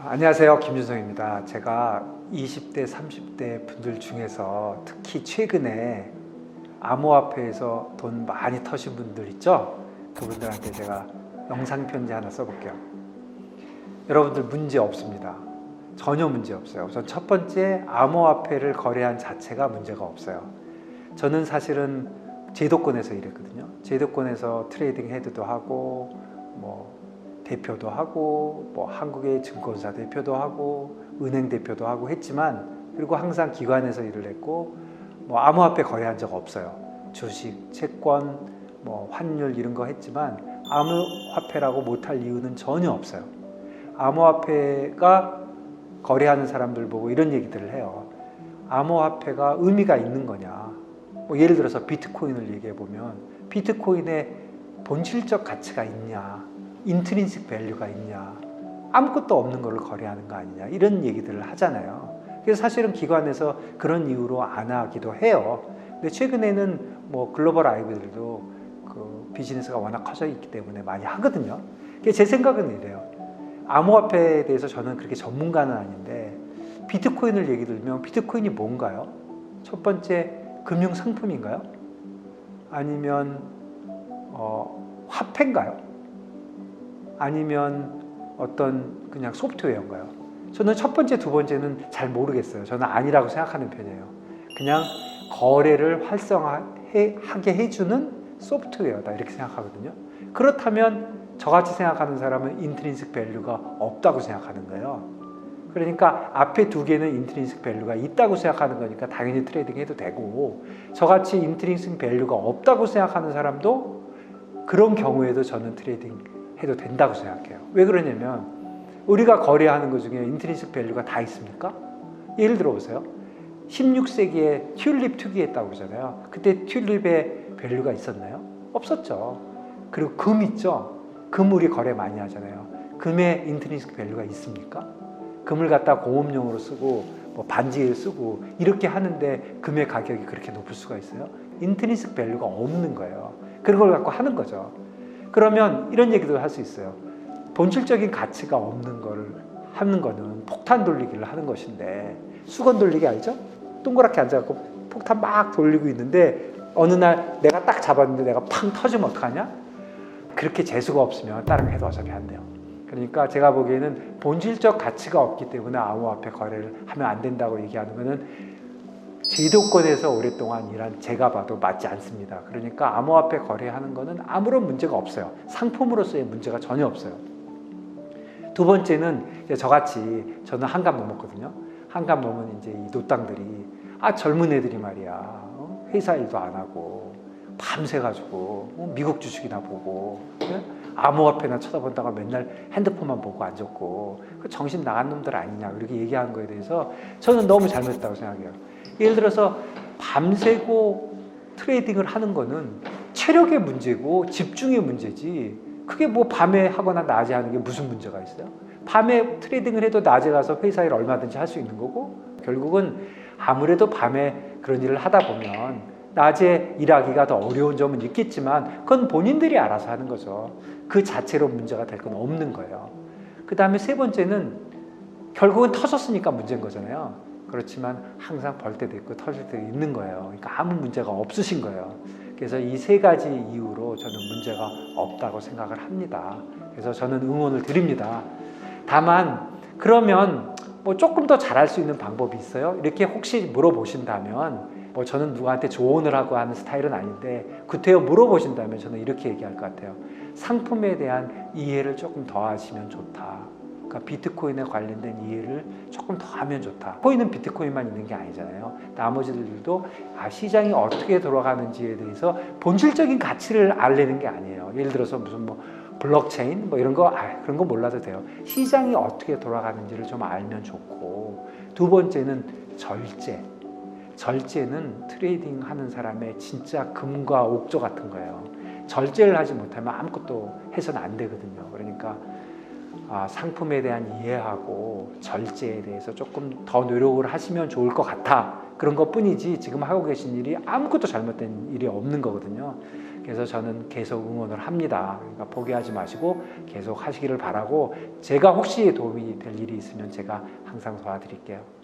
안녕하세요. 김윤성입니다. 제가 20대, 30대 분들 중에서 특히 최근에 암호화폐에서 돈 많이 터신 분들 있죠? 그분들한테 제가 영상편지 하나 써볼게요. 여러분들 문제 없습니다. 전혀 문제 없어요. 우선 첫 번째, 암호화폐를 거래한 자체가 문제가 없어요. 저는 사실은 제도권에서 일했거든요. 제도권에서 트레이딩 헤드도 하고 대표도 하고 한국의 증권사 대표도 하고 은행 대표도 하고 했지만, 그리고 항상 기관에서 일을 했고 암호화폐 거래한 적 없어요. 주식, 채권, 환율 이런 거 했지만 암호화폐라고 못할 이유는 전혀 없어요. 암호화폐가 거래하는 사람들 보고 이런 얘기들을 해요. 암호화폐가 의미가 있는 거냐. 예를 들어서 비트코인을 얘기해 보면 비트코인의 본질적 가치가 있냐, 인트린식 밸류가 있냐, 아무것도 없는 걸 거래하는 거 아니냐, 이런 얘기들을 하잖아요. 그래서 사실은 기관에서 그런 이유로 안 하기도 해요. 근데 최근에는 글로벌 아이들도 그 비즈니스가 워낙 커져 있기 때문에 많이 하거든요. 제 생각은 이래요. 암호화폐에 대해서 저는 그렇게 전문가는 아닌데, 비트코인을 얘기 들면 비트코인이 뭔가요? 첫 번째, 금융 상품인가요? 아니면 화폐인가요? 아니면 어떤 그냥 소프트웨어인가요? 저는 첫 번째, 두 번째는 잘 모르겠어요. 저는 아니라고 생각하는 편이에요. 그냥 거래를 활성화하게 해주는 소프트웨어다, 이렇게 생각하거든요. 그렇다면 저같이 생각하는 사람은 인트린식 밸류가 없다고 생각하는 거예요. 그러니까 앞에 두 개는 인트린식 밸류가 있다고 생각하는 거니까 당연히 트레이딩 해도 되고, 저같이 인트린식 밸류가 없다고 생각하는 사람도 그런 경우에도 저는 트레이딩 해도 된다고 생각해요. 왜 그러냐면, 우리가 거래하는 것 중에 인트린식 밸류가 다 있습니까? 예를 들어 보세요. 16세기에 튤립 투기했다고 그러잖아요. 그때 튤립의 밸류가 있었나요? 없었죠. 그리고 금 있죠. 금 우리 거래 많이 하잖아요. 금의 인트린식 밸류가 있습니까? 금을 갖다 공업용으로 쓰고 반지에 쓰고 이렇게 하는데 금의 가격이 그렇게 높을 수가 있어요? 인트린식 밸류가 없는 거예요. 그런 걸 갖고 하는 거죠. 그러면 이런 얘기도 할 수 있어요. 본질적인 가치가 없는 걸 하는 거는 폭탄 돌리기를 하는 것인데, 수건 돌리기 알죠? 동그랗게 앉아갖고 폭탄 막 돌리고 있는데 어느 날 내가 딱 잡았는데 내가 팡 터지면 어떡하냐? 그렇게 재수가 없으면 다른 거 해도 어차피 안 돼요. 그러니까 제가 보기에는 본질적 가치가 없기 때문에 암호화폐 거래를 하면 안 된다고 얘기하는 거는 제도권에서 오랫동안 일한 제가 봐도 맞지 않습니다. 그러니까 암호화폐 거래하는 거는 아무런 문제가 없어요. 상품으로서의 문제가 전혀 없어요. 두 번째는 저같이, 저는 한갑 넘었거든요. 한갑 넘은 이제 이 노땅들이, 젊은 애들이 말이야, 회사 일도 안 하고 밤새가지고 미국 주식이나 보고 암호화폐나 쳐다본다고 맨날 핸드폰만 보고 앉았고, 정신 나간 놈들 아니냐, 그렇게 얘기하는 거에 대해서 저는 너무 잘못했다고 생각해요. 예를 들어서 밤새고 트레이딩을 하는 거는 체력의 문제고 집중의 문제지, 그게 밤에 하거나 낮에 하는 게 무슨 문제가 있어요? 밤에 트레이딩을 해도 낮에 가서 회사 일 얼마든지 할 수 있는 거고, 결국은 아무래도 밤에 그런 일을 하다 보면 낮에 일하기가 더 어려운 점은 있겠지만 그건 본인들이 알아서 하는 거죠. 그 자체로 문제가 될 건 없는 거예요. 그 다음에 세 번째는, 결국은 터졌으니까 문제인 거잖아요. 그렇지만 항상 벌 때도 있고 터질 때도 있는 거예요. 그러니까 아무 문제가 없으신 거예요. 그래서 이 세 가지 이유로 저는 문제가 없다고 생각을 합니다. 그래서 저는 응원을 드립니다. 다만 그러면 조금 더 잘할 수 있는 방법이 있어요? 이렇게 혹시 물어보신다면, 저는 누구한테 조언을 하고 하는 스타일은 아닌데 구태여 물어보신다면 저는 이렇게 얘기할 것 같아요. 상품에 대한 이해를 조금 더 하시면 좋다. 그러니까 비트코인에 관련된 이해를 조금 더 하면 좋다. 코인은 비트코인만 있는 게 아니잖아요. 나머지들도 시장이 어떻게 돌아가는지에 대해서 본질적인 가치를 알려는 게 아니에요. 예를 들어서 무슨 블록체인 이런 거 그런 거 몰라도 돼요. 시장이 어떻게 돌아가는지를 좀 알면 좋고, 두 번째는 절제는 트레이딩 하는 사람의 진짜 금과 옥조 같은 거예요. 절제를 하지 못하면 아무것도 해서는 안 되거든요. 그러니까 상품에 대한 이해하고 절제에 대해서 조금 더 노력을 하시면 좋을 것 같아. 그런 것 뿐이지 지금 하고 계신 일이 아무것도 잘못된 일이 없는 거거든요. 그래서 저는 계속 응원을 합니다. 그러니까 포기하지 마시고 계속 하시기를 바라고 제가 혹시 도움이 될 일이 있으면 제가 항상 도와드릴게요.